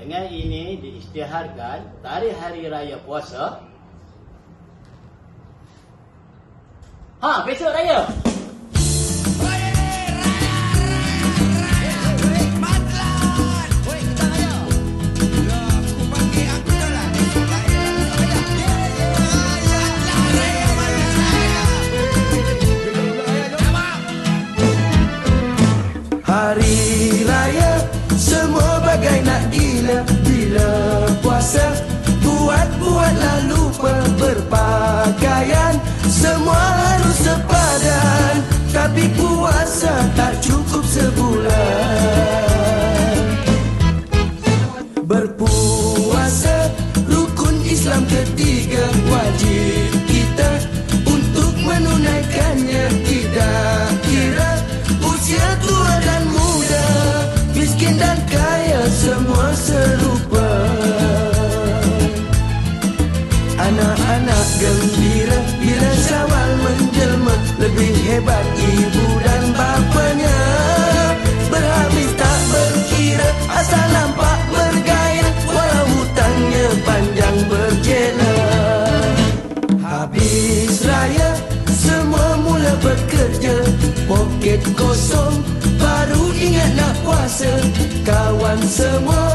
Dengan ini diisytiharkan tarikh hari raya puasa. Besok raya. Hari raya semua bagai nak gila. Bila puasa buat-buatlah lupa berpakaian. Semua harus sepadan, tapi puasa tak cukup sebulan. Berpuasa rukun Islam ketiga, wajib kita untuk menunaikannya. Tidak kira usia tua dan muda, miskin dan kaya semua serupa. Anak-anak gembira bila Syawal menjelma, lebih hebat ibu dan bapanya. Berhabis tak berkira, asal nampak bergairah, walau hutangnya panjang berjela. Habis raya semua mula bekerja, poket kosong baru ingat nak puasa. Kawan semua